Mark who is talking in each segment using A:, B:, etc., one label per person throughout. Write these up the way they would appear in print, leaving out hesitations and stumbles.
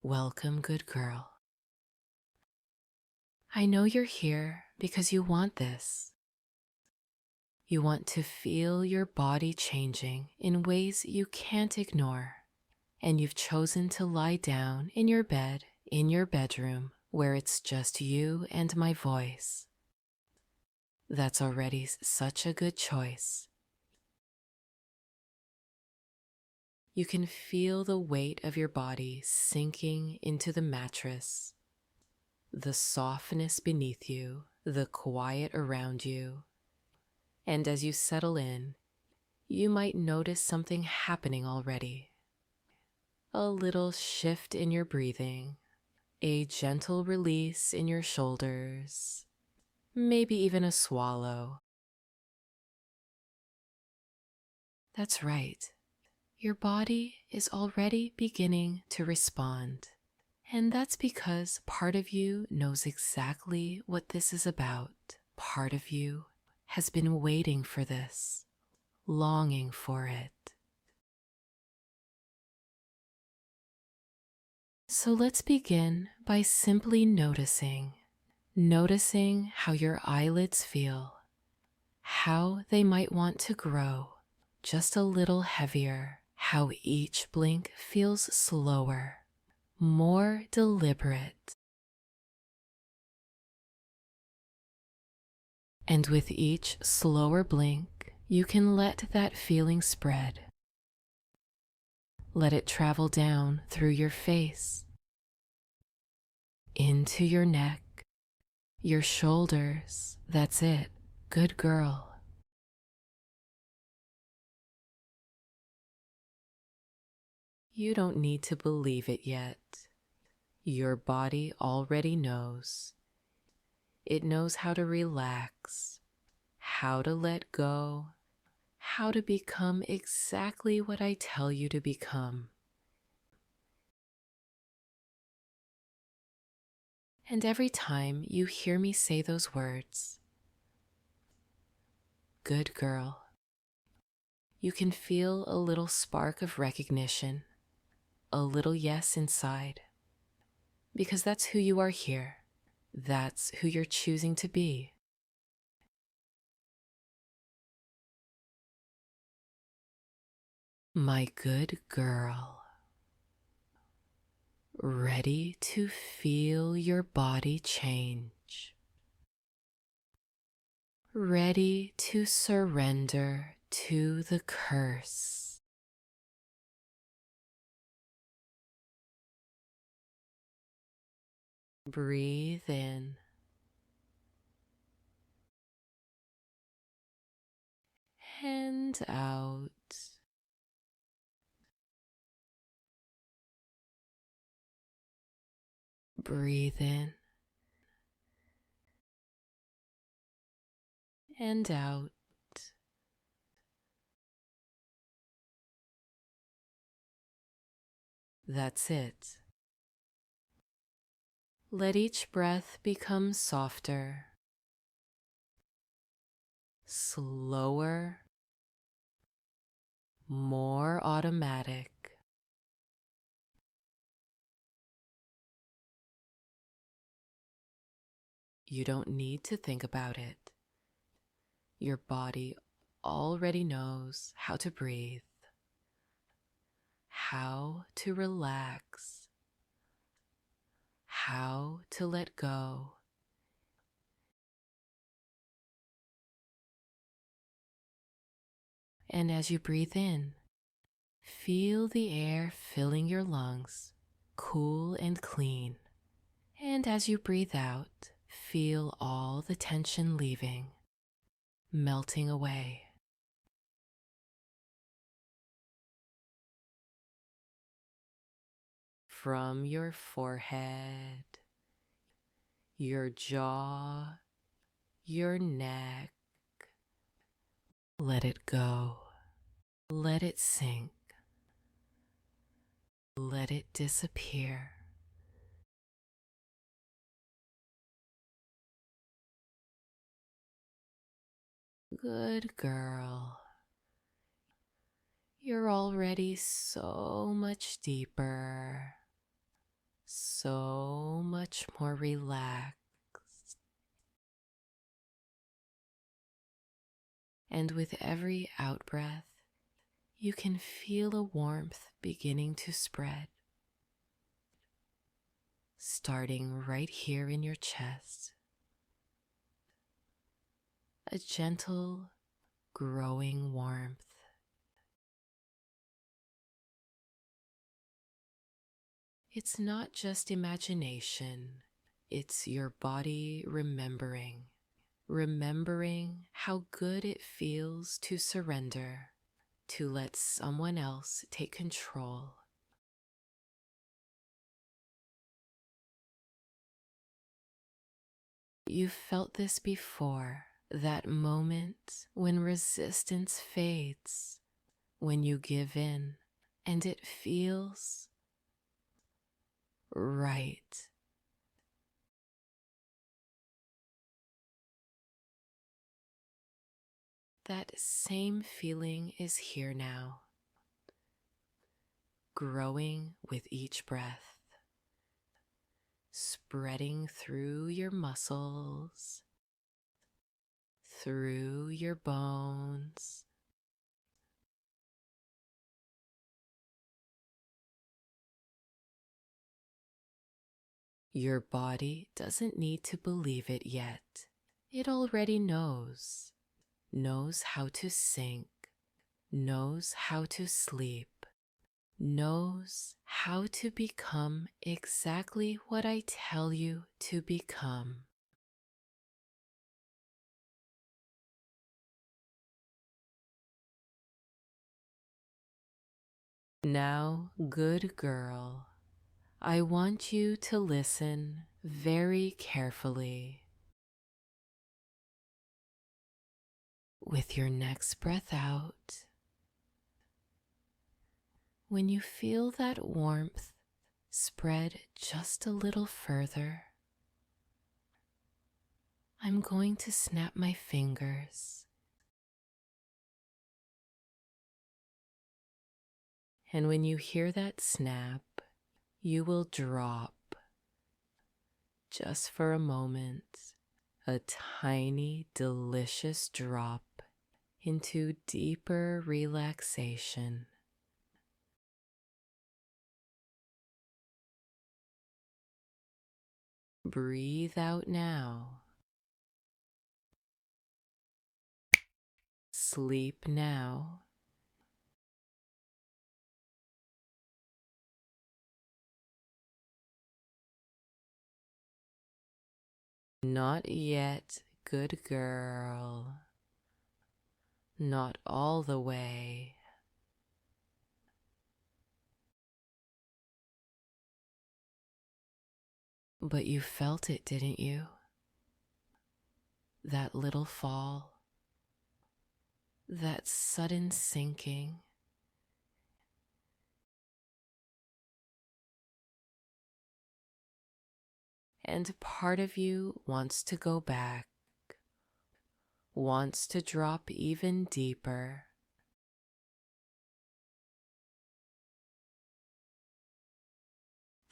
A: Welcome, good girl. I know you're here because you want this. You want to feel your body changing in ways you can't ignore, and you've chosen to lie down in your bed in your bedroom where it's just you and my voice. That's already such a good choice. You can feel the weight of your body sinking into the mattress, the softness beneath you, the quiet around you. And as you settle in, you might notice something happening already. A little shift in your breathing, a gentle release in your shoulders, maybe even a swallow. That's right. Your body is already beginning to respond. And that's because part of you knows exactly what this is about. Part of you has been waiting for this, longing for it. So let's begin by simply noticing how your eyelids feel, how they might want to grow just a little heavier, how each blink feels slower, more deliberate. And with each slower blink, you can let that feeling spread. Let it travel down through your face, into your neck, your shoulders. That's it. Good girl. You don't need to believe it yet. Your body already knows. It knows how to relax, how to let go, how to become exactly what I tell you to become. And every time you hear me say those words, good girl, you can feel a little spark of recognition, a little yes inside, because that's who you are here. That's who you're choosing to be. My good girl. Ready to feel your body change. Ready to surrender to the curse. Breathe in. And out. Breathe in. And out. That's it. Let each breath become softer, slower, more automatic. You don't need to think about it. Your body already knows how to breathe, how to relax, how to let go. And as you breathe in, feel the air filling your lungs, cool and clean. And as you breathe out, feel all the tension leaving, melting away. From your forehead, your jaw, your neck. Let it go. Let it sink. Let it disappear. Good girl. You're already so much deeper. so much more relaxed. And with every out-breath, you can feel a warmth beginning to spread, starting right here in your chest. A gentle, growing warmth. It's not just imagination, it's your body remembering how good it feels to surrender, to let someone else take control. You've felt this before, that moment when resistance fades, when you give in and it feels right. That same feeling is here now, growing with each breath, spreading through your muscles, through your bones. Your body doesn't need to believe it yet. It already knows how to sink, knows how to sleep, knows how to become exactly what I tell you to become. Now, good girl, I want you to listen very carefully. With your next breath out, when you feel that warmth spread just a little further, I'm going to snap my fingers. And when you hear that snap, you will drop, just for a moment, a tiny, delicious drop into deeper relaxation. Breathe out now. Sleep now. Not yet, good girl. Not all the way. But you felt it, didn't you? That little fall, that sudden sinking. And part of you wants to go back, wants to drop even deeper.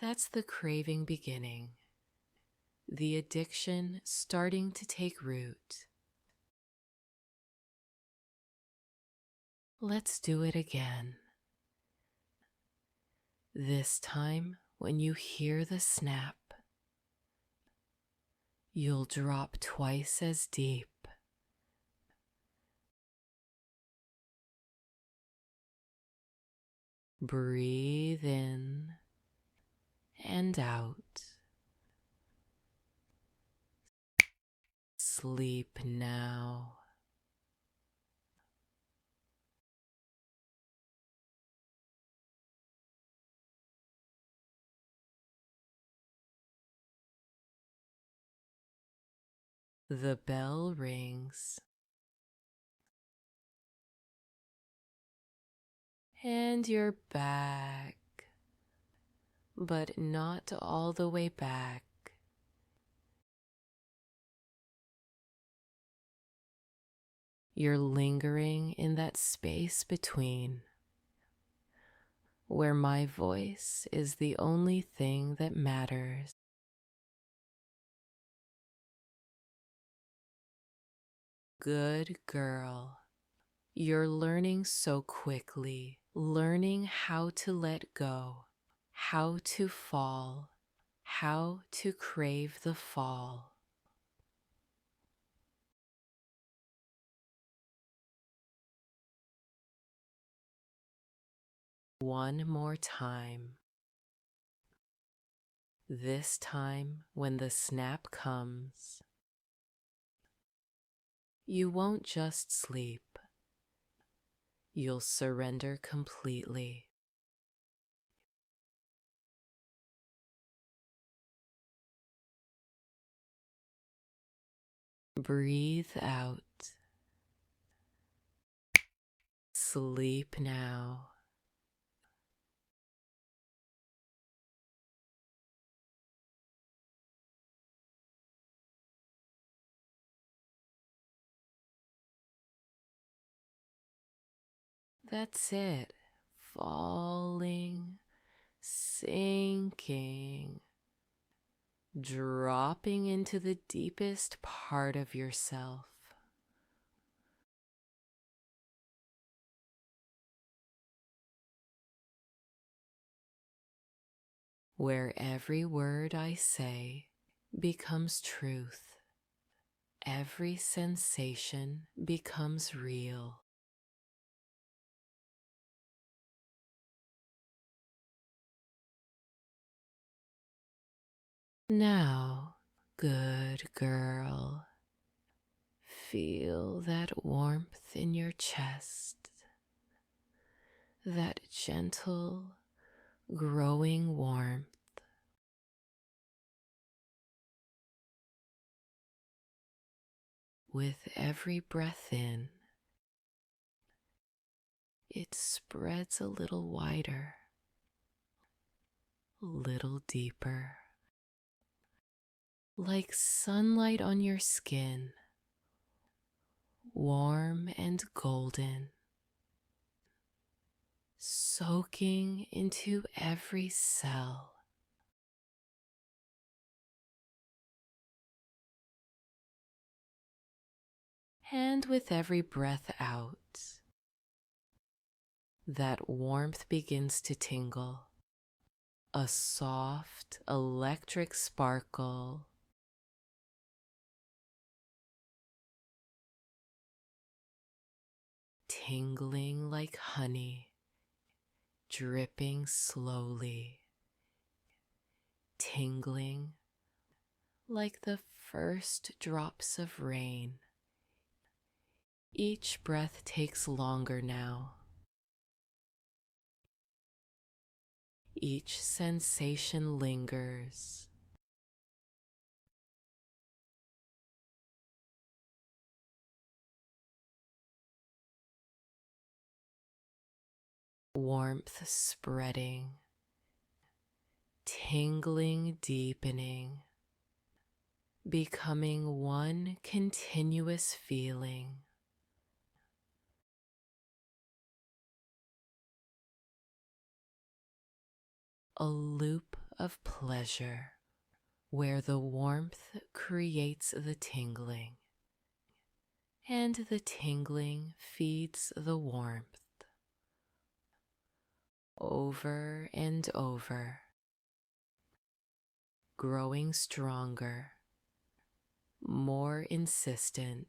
A: That's the craving beginning, the addiction starting to take root. Let's do it again. This time, when you hear the snap, you'll drop twice as deep. Breathe in and out. Sleep now. The bell rings. And you're back, but not all the way back. You're lingering in that space between. where my voice is the only thing that matters. Good girl. You're learning so quickly, learning how to let go, how to fall, how to crave the fall. One more time. This time, when the snap comes, you won't just sleep. You'll surrender completely. Breathe out. Sleep now. That's it. Falling, sinking, dropping into the deepest part of yourself. Where every word I say becomes truth. Every sensation becomes real. Now, good girl, feel that warmth in your chest, that gentle, growing warmth. With every breath in, it spreads a little wider, a little deeper, like sunlight on your skin, warm and golden, soaking into every cell. And with every breath out, that warmth begins to tingle, a soft electric sparkle, tingling like honey, dripping slowly, tingling like the first drops of rain. Each breath takes longer now. Each sensation lingers. Warmth spreading, tingling deepening, becoming one continuous feeling. A loop of pleasure where the warmth creates the tingling, and the tingling feeds the warmth. Over and over, growing stronger, more insistent.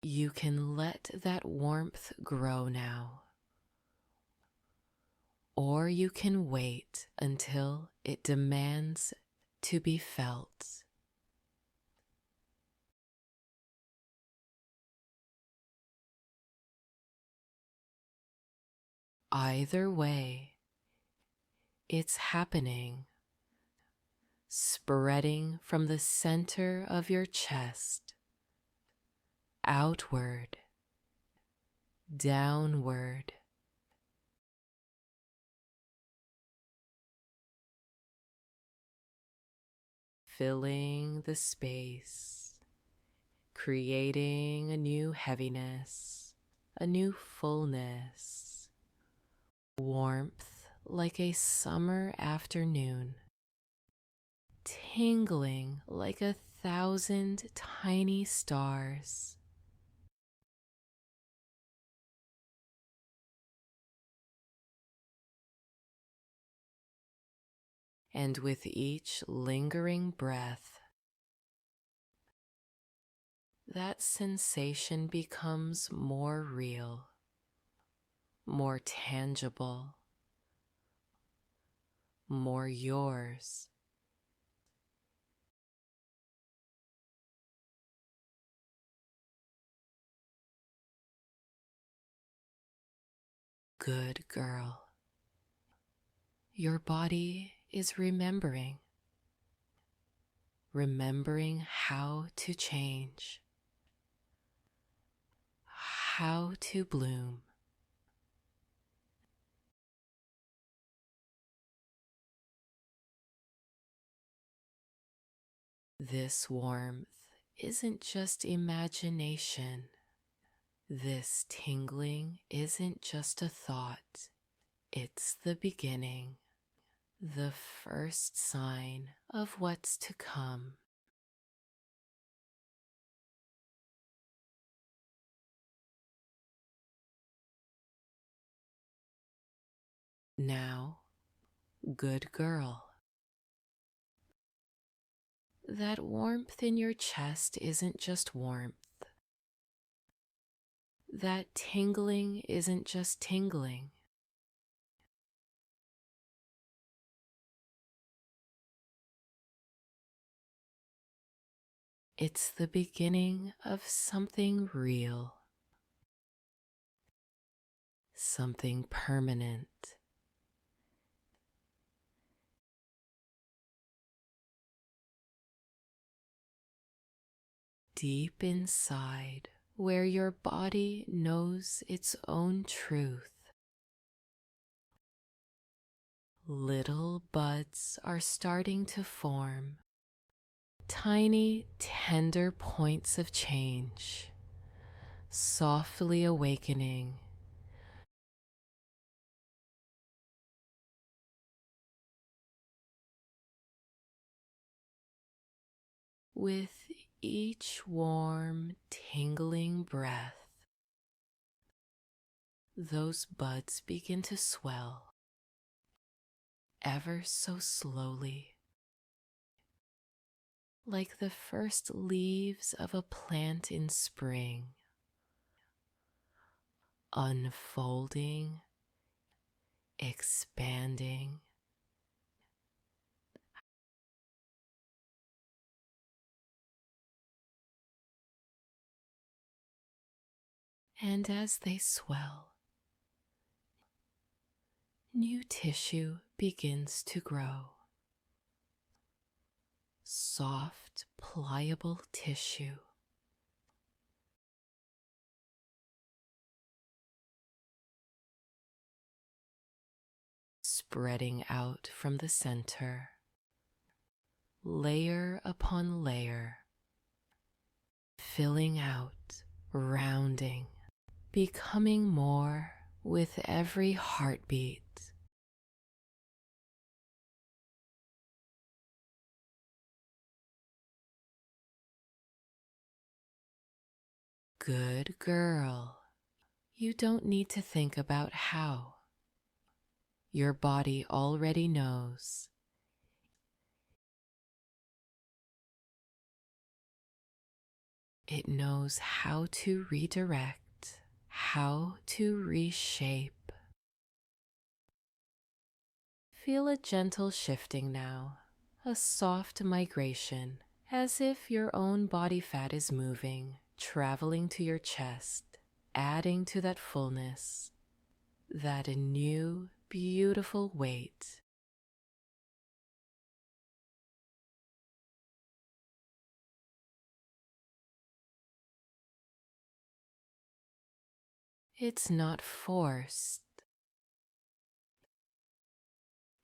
A: You can let that warmth grow now, or you can wait until it demands to be felt. Either way, it's happening, spreading from the center of your chest, outward, downward, filling the space, creating a new heaviness, a new fullness, warmth like a summer afternoon, tingling like 1,000 tiny stars. And with each lingering breath, that sensation becomes more real, more tangible, more yours. Good girl. Your body is remembering how to change, how to bloom. This warmth isn't just imagination. This tingling isn't just a thought. It's the beginning, the first sign of what's to come. Now, good girl. That warmth in your chest isn't just warmth. That tingling isn't just tingling. It's the beginning of something real, something permanent. Deep inside, where your body knows its own truth, little buds are starting to form, tiny, tender points of change, softly awakening. With each warm, tingling breath, those buds begin to swell, ever so slowly, like the first leaves of a plant in spring, unfolding, expanding. And as they swell, new tissue begins to grow. Soft, pliable tissue. Spreading out from the center, layer upon layer, filling out, rounding, becoming more with every heartbeat. Good girl. You don't need to think about how. Your body already knows. It knows how to redirect, how to reshape. Feel a gentle shifting now, a soft migration, as if your own body fat is moving, traveling to your chest, adding to that fullness, that new, beautiful weight. It's not forced.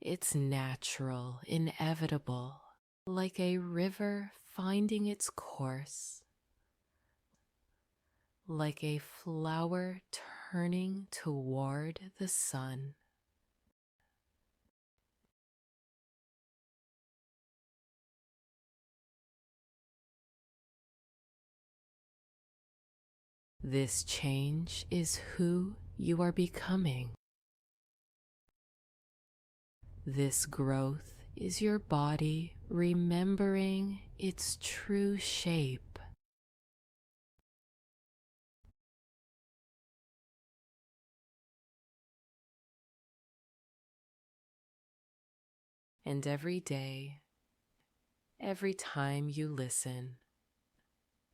A: It's natural, inevitable, like a river finding its course, like a flower turning toward the sun. This change is who you are becoming. This growth is your body remembering its true shape. And every day, every time you listen,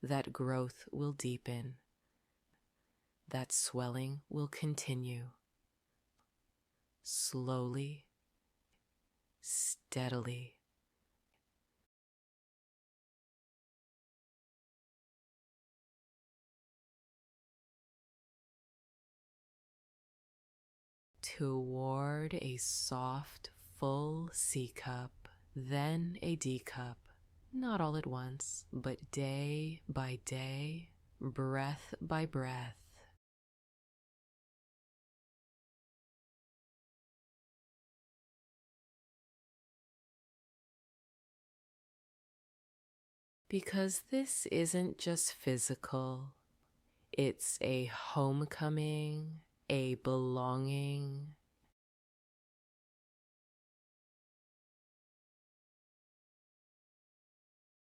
A: that growth will deepen. That swelling will continue. Slowly, steadily. Toward a soft, full C cup, then a D cup. Not all at once, but day by day, breath by breath. Because this isn't just physical, it's a homecoming, a belonging.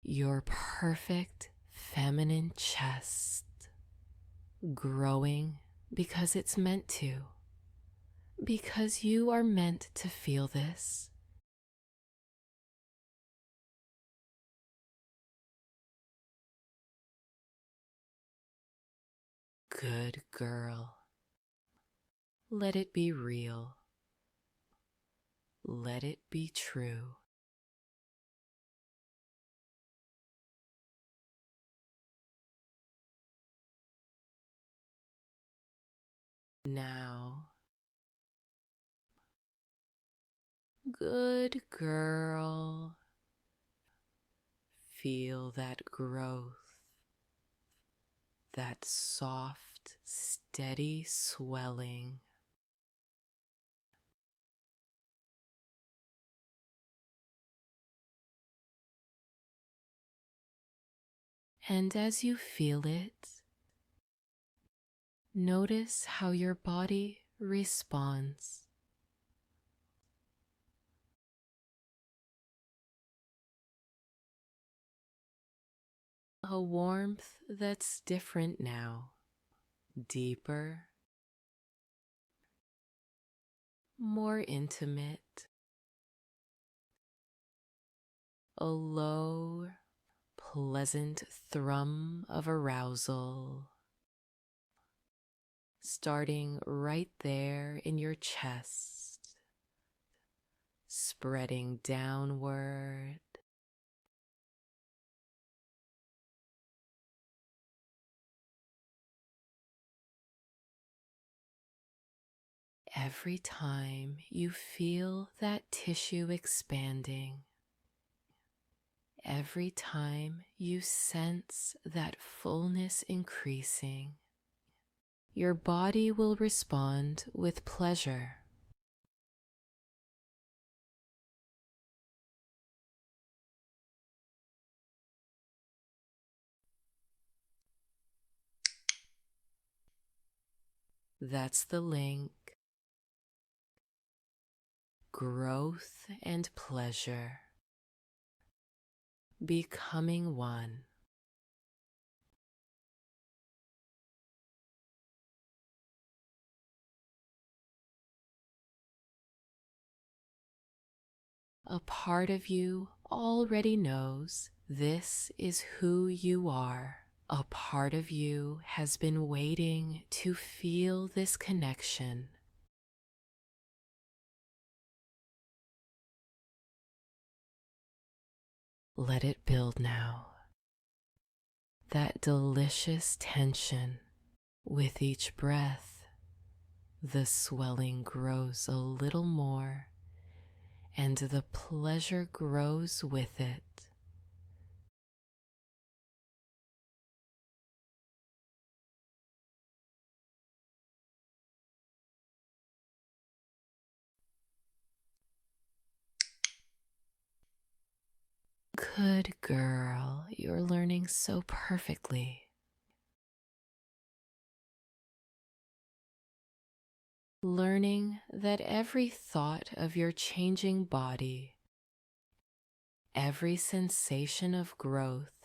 A: Your perfect feminine chest, growing because it's meant to, because you are meant to feel this. Good girl. Let it be real. Let it be true. Now, good girl. Feel that growth, that soft, steady swelling. And as you feel it, notice how your body responds. A warmth that's different now, deeper, more intimate, a low, pleasant thrum of arousal, starting right there in your chest, spreading downward. Every time you feel that tissue expanding, every time you sense that fullness increasing, your body will respond with pleasure. That's the link. Growth and pleasure. Becoming one. A part of you already knows this is who you are. A part of you has been waiting to feel this connection. Let it build now. That delicious tension. With each breath, the swelling grows a little more, and the pleasure grows with it. Good girl, you're learning so perfectly. Learning that every thought of your changing body, every sensation of growth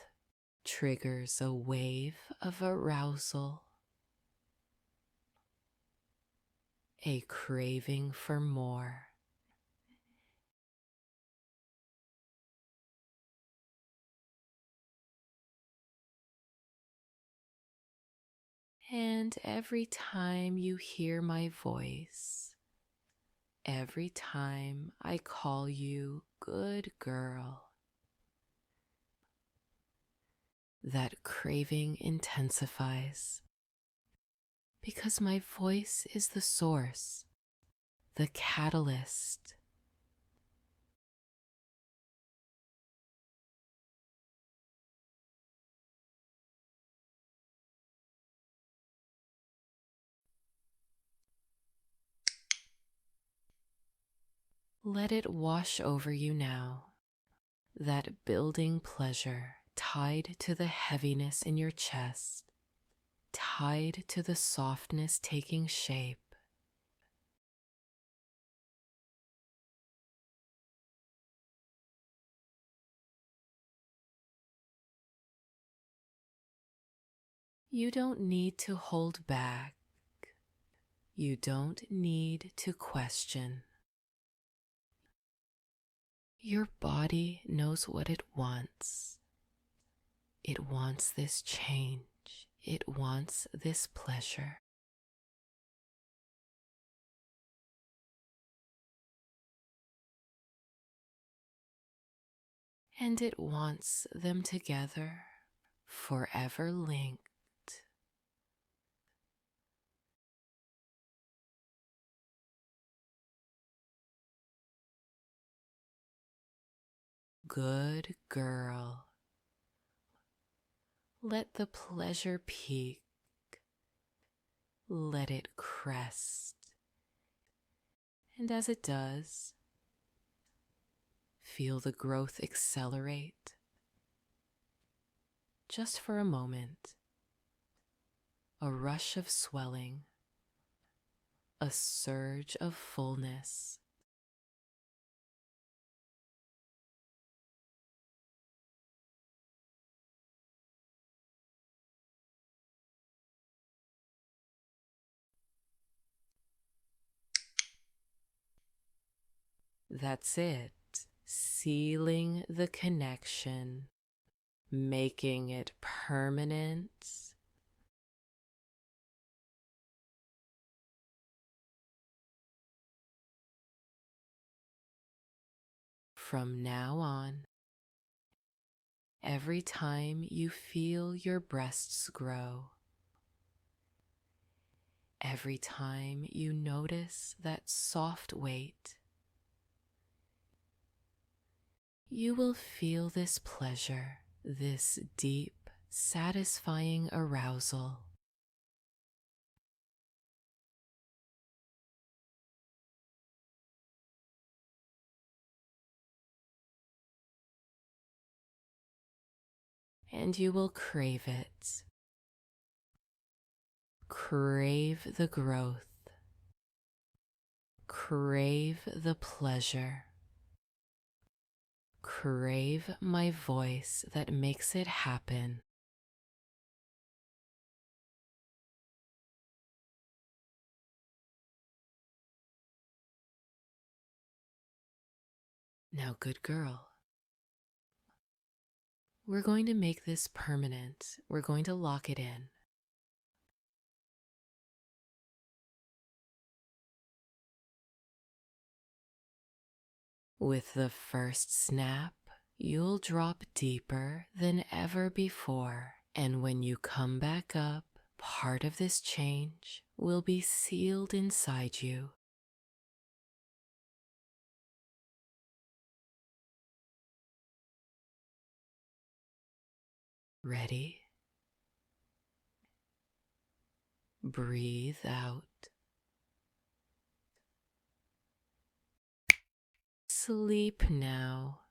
A: triggers a wave of arousal, a craving for more. And every time you hear my voice, every time I call you good girl, that craving intensifies because my voice is the source, the catalyst. Let it wash over you now, that building pleasure tied to the heaviness in your chest, tied to the softness taking shape. You don't need to hold back. You don't need to question. Your body knows what it wants. It wants this change. It wants this pleasure. And it wants them together, forever linked. Good girl. Let the pleasure peak. Let it crest. And as it does, feel the growth accelerate. Just for a moment, a rush of swelling, a surge of fullness. That's it. Sealing the connection, making it permanent. From now on, every time you feel your breasts grow, every time you notice that soft weight, you will feel this pleasure, this deep, satisfying arousal. And you will crave it. Crave the growth. Crave the pleasure. Crave my voice that makes it happen. Now, good girl, we're going to make this permanent. We're going to lock it in. With the first snap, you'll drop deeper than ever before. And when you come back up, part of this change will be sealed inside you. Ready? Breathe out. Sleep now.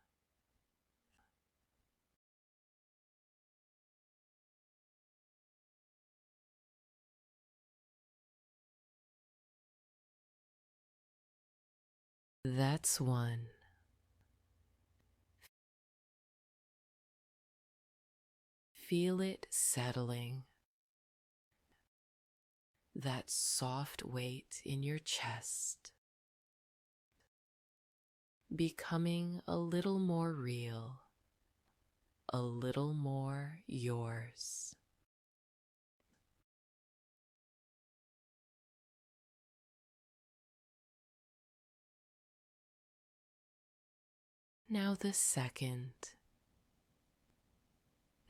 A: That's one. Feel it settling, that soft weight in your chest, becoming a little more real, a little more yours. Now the second,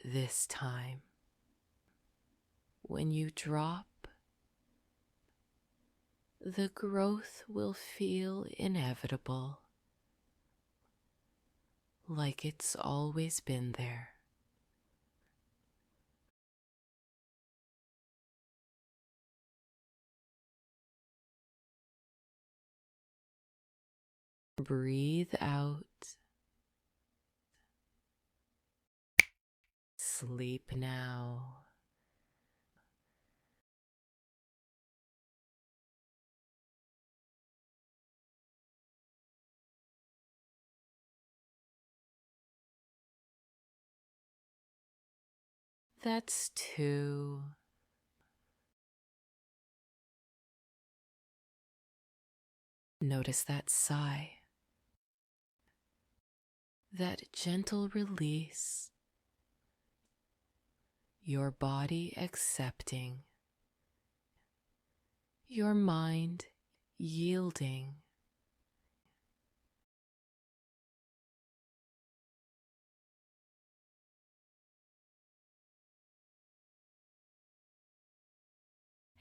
A: this time, when you drop, the growth will feel inevitable, like it's always been there. Breathe out. Sleep now. That's two. Notice that sigh, that gentle release, your body accepting, your mind yielding.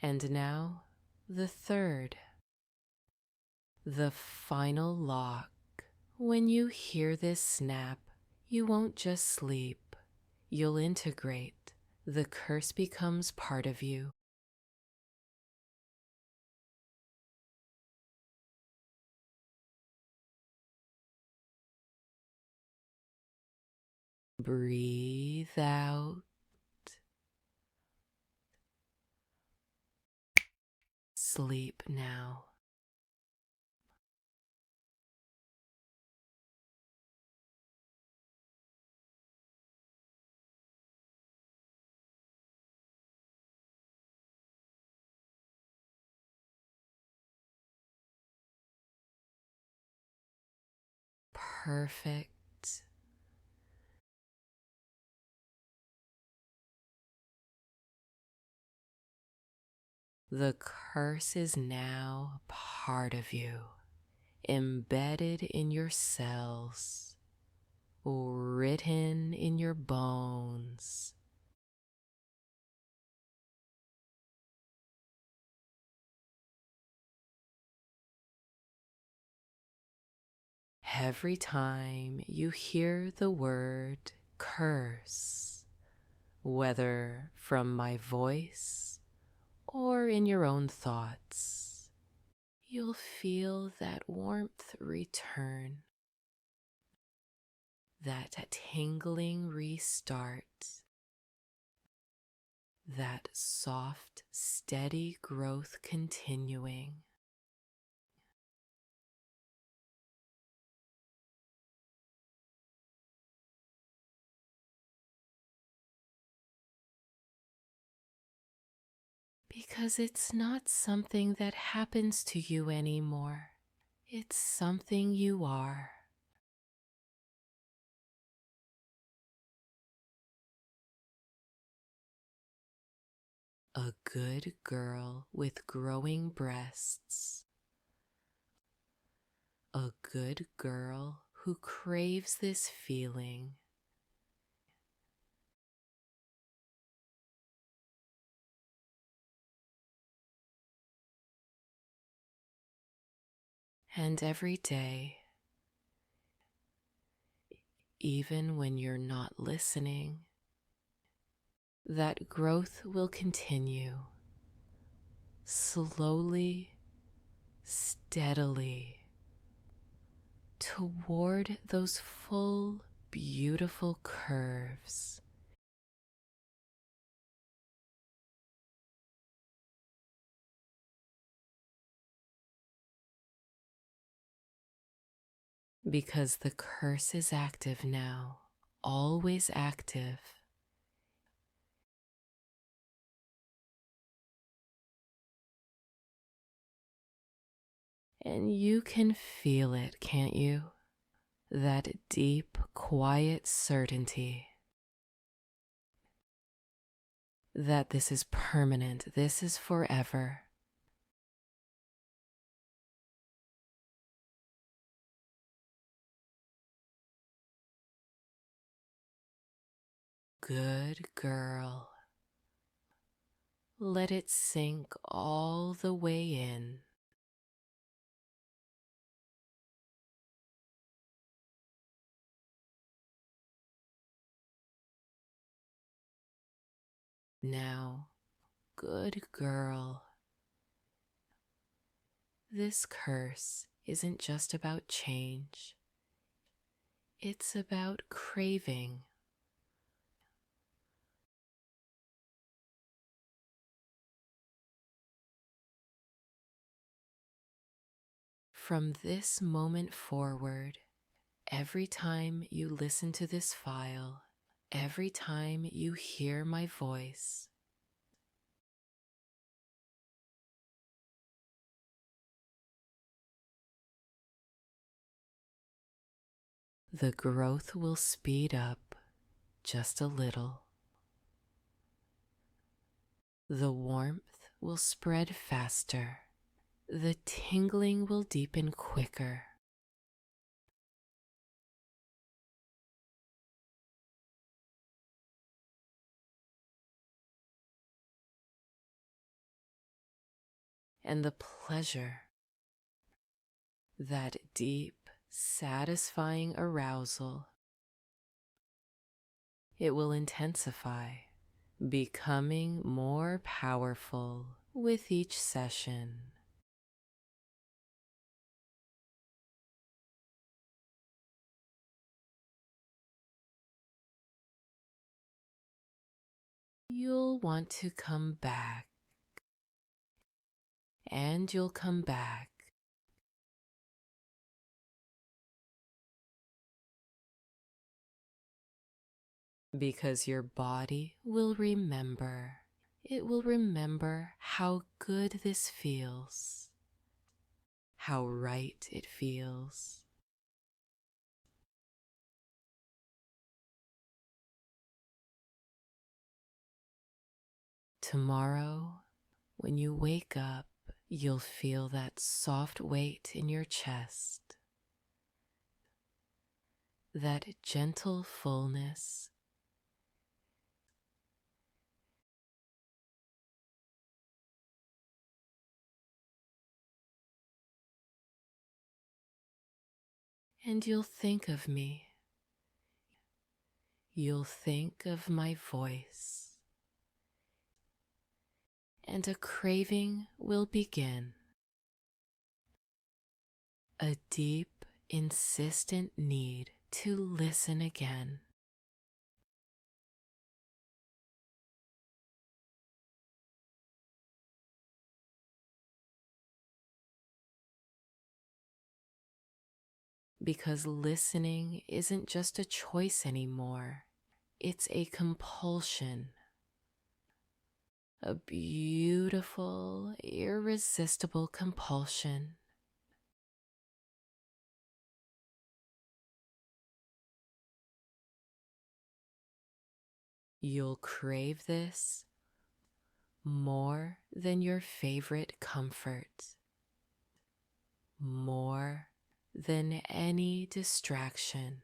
A: And now, the third, the final lock. When you hear this snap, you won't just sleep, you'll integrate. The curse becomes part of you. Breathe out. Sleep now. Perfect. The curse is now part of you, embedded in your cells, written in your bones. Every time you hear the word curse, whether from my voice or in your own thoughts, you'll feel that warmth return, that tingling restart, that soft, steady growth continuing. Because it's not something that happens to you anymore. It's something you are. A good girl with growing breasts. A good girl who craves this feeling. And every day, even when you're not listening, that growth will continue, slowly, steadily, toward those full, beautiful curves. because the curse is active now, always active. And you can feel it, can't you? That deep, quiet certainty that this is permanent, this is forever. Good girl. Let it sink all the way in. Now, good girl. This curse isn't just about change. It's about craving. From this moment forward, every time you listen to this file, every time you hear my voice, the growth will speed up just a little. The warmth will spread faster. The tingling will deepen quicker. And the pleasure, that deep, satisfying arousal, it will intensify, becoming more powerful with each session. You'll want to come back, and you'll come back. Because your body will remember. It will remember how good this feels, how right it feels. Tomorrow, when you wake up, you'll feel that soft weight in your chest, that gentle fullness. And you'll think of me. You'll think of my voice. And a craving will begin. A deep, insistent need to listen again. Because listening isn't just a choice anymore, it's a compulsion. A beautiful, irresistible compulsion. You'll crave this more than your favorite comfort, more than any distraction.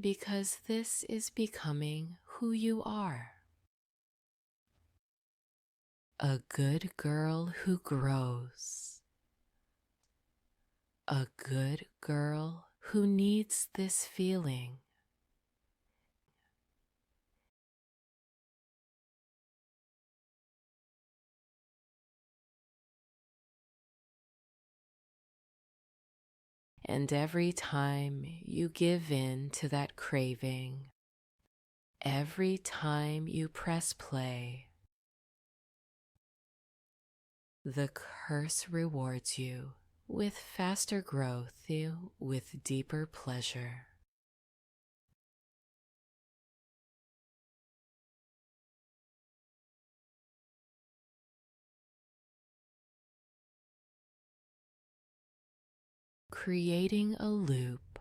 A: Because this is becoming who you are. A good girl who grows. A good girl who needs this feeling. And every time you give in to that craving, Every time you press play, the curse rewards you with faster growth, with deeper pleasure. Creating a loop,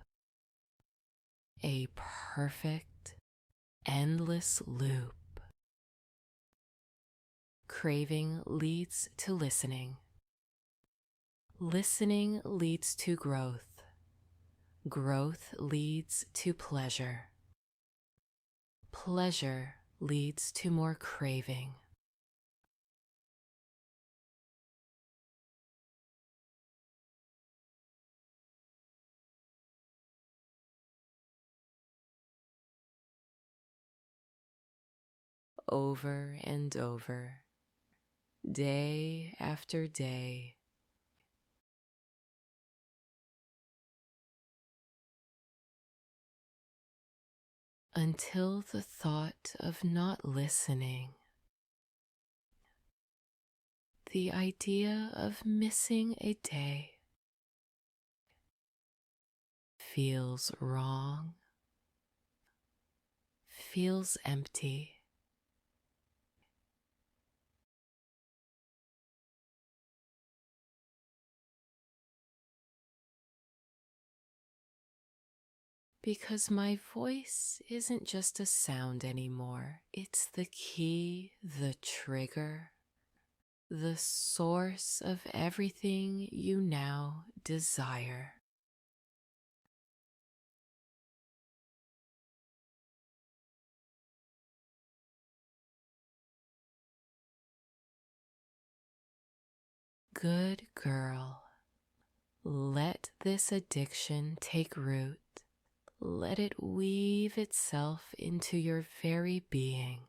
A: a perfect, endless loop. Craving leads to listening. Listening leads to growth. Growth leads to pleasure. Pleasure leads to more craving. Over and over, day after day, until the thought of not listening, the idea of missing a day, feels wrong, feels empty. Because my voice isn't just a sound anymore. It's the key, the trigger, the source of everything you now desire. Good girl, let this addiction take root. Let it weave itself into your very being.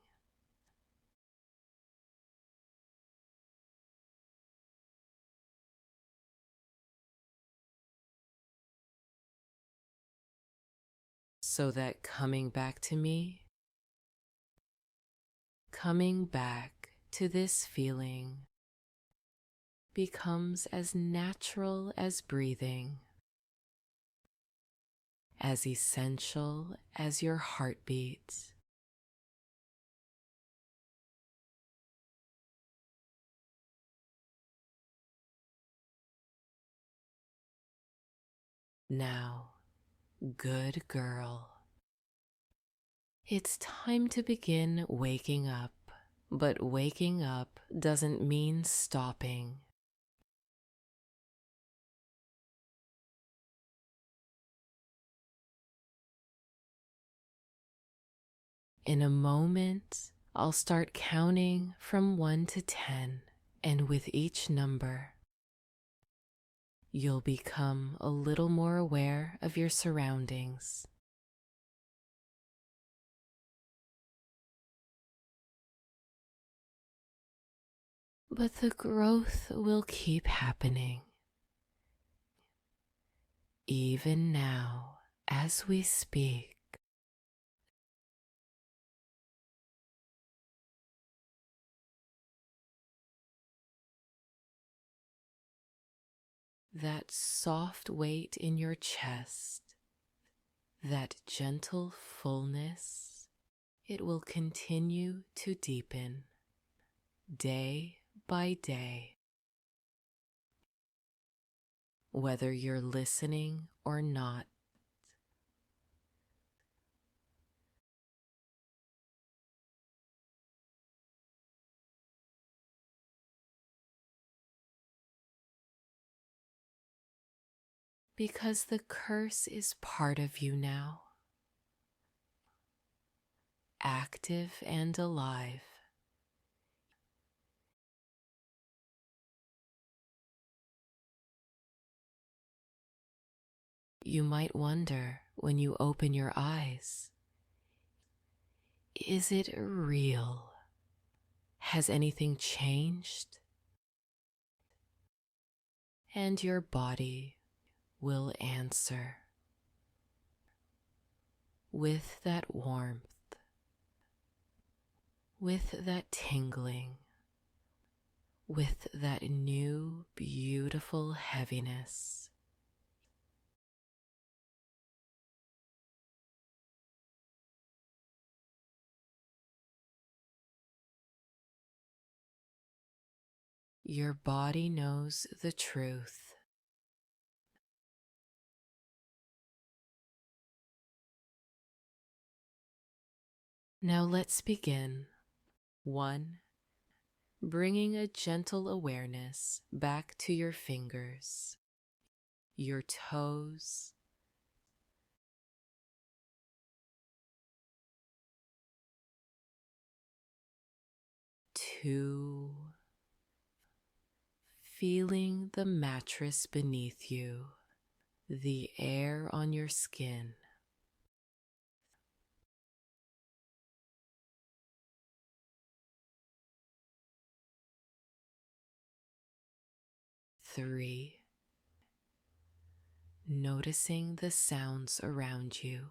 A: So that coming back to me, coming back to this feeling, becomes as natural as breathing, as essential as your heartbeat. Now, good girl, it's time to begin waking up. But waking up doesn't mean stopping. In a moment, I'll start counting from 1 to 10, and with each number, you'll become a little more aware of your surroundings. But the growth will keep happening. Even now, as we speak, that soft weight in your chest, that gentle fullness, it will continue to deepen day by day. Whether you're listening or not, because the curse is part of you now, active and alive. You might wonder when you open your eyes, is it real? Has anything changed? And your body will answer with that warmth, with that tingling, with that new beautiful heaviness. Your body knows the truth. Now let's begin. 1. Bringing a gentle awareness back to your fingers, your toes, 2. Feeling the mattress beneath you, the air on your skin. 3. Noticing the sounds around you,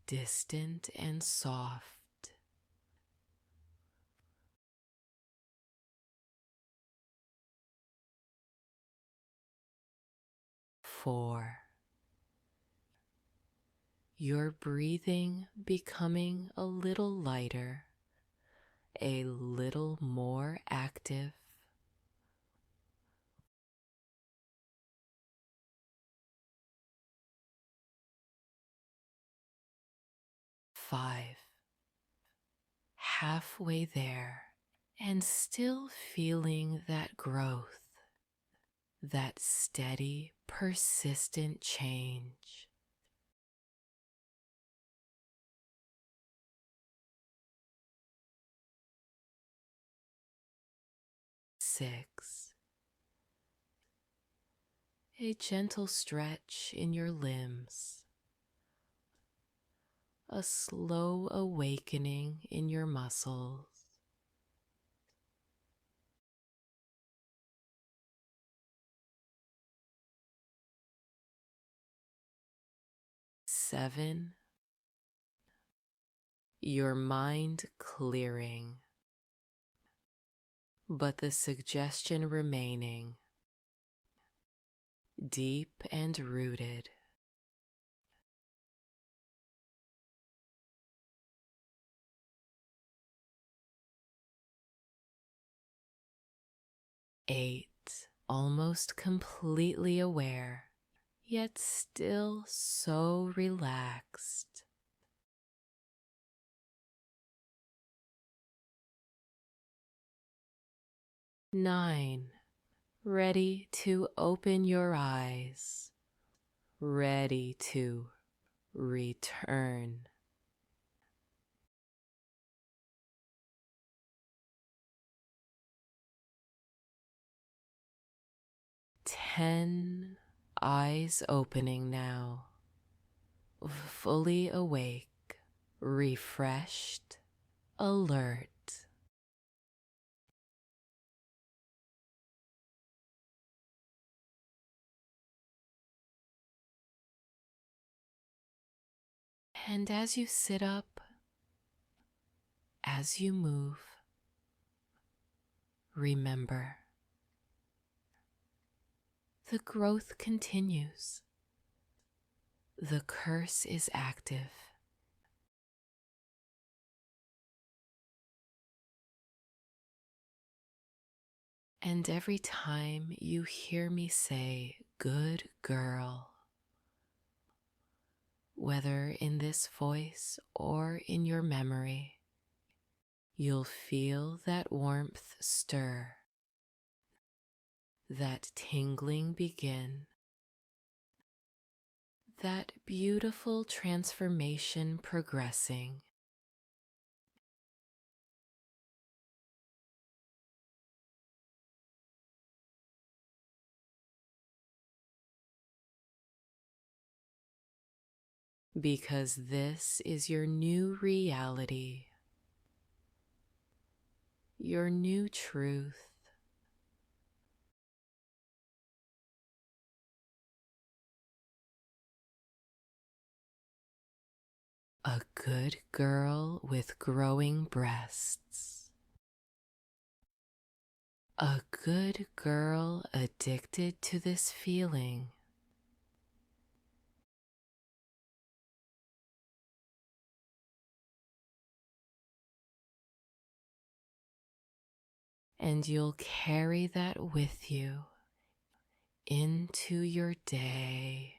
A: distant and soft. 4. Your breathing becoming a little lighter, a little more active. 5. Halfway there and still feeling that growth, that steady, persistent change. 6. A gentle stretch in your limbs, a slow awakening in your muscles. 7. Your mind clearing, but the suggestion remaining, deep and rooted. 8. Almost completely aware, yet still so relaxed. 9. Ready to open your eyes, ready to return. 10. Eyes opening now, fully awake, refreshed, alert. And as you sit up, as you move, remember, the growth continues. The curse is active. And every time you hear me say, "Good girl," whether in this voice or in your memory, you'll feel that warmth stir, that tingling begin, that beautiful transformation progressing. Because this is your new reality, your new truth. A good girl with growing breasts. A good girl addicted to this feeling. And you'll carry that with you into your day,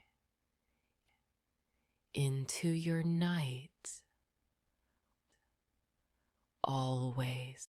A: into your night, always.